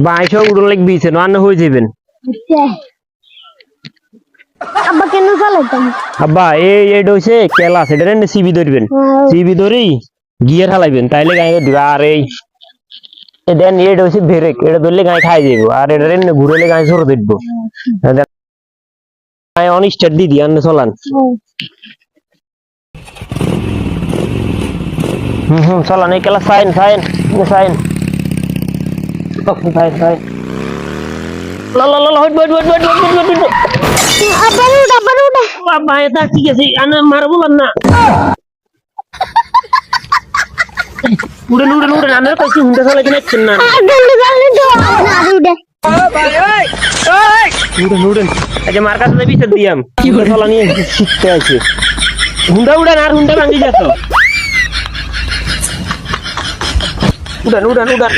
বাইশো উড়ন লাগবি সে না হয়ে যাবেন আব্বা কেন চালাইতাম আব্বা এই হইছে কেলাস এটা রে সিবি ধরবেন সিবি ধরি গিয়ার হালাইবেন তাইলে গাড়ি দিবা আর এই দেন এটা হইছে ব্রেক এটা ধরলে গাড়ি খাই যাবো আর এটা রে ঘুরেলে গাড়ি সরে দেখবো গাড়ি অন স্টার্ট দি দিয়ে চলান চলান এই কেলা সাইন সাইন সাইন সাইন সাইন লা লা লা হট হট হট হট হট আব্বা উঠা বাবা এটা ঠিক আছে আনা মারবো না উড়েন উড়েন উড়েন আমি কইছি হুন্ডা চালাইতে নাচ্ছেন না গন্ডি গন্ডি তো না উঠে উড়েন উড়েন আচ্ছা মার কাছে যাবি সে দিয়াম কি করে চলা নিয়ে শিখতে আছে হুন্ডা উড়েন আর হুন্ডা ভাঙি যেত উড়েন উড়েন উড়েন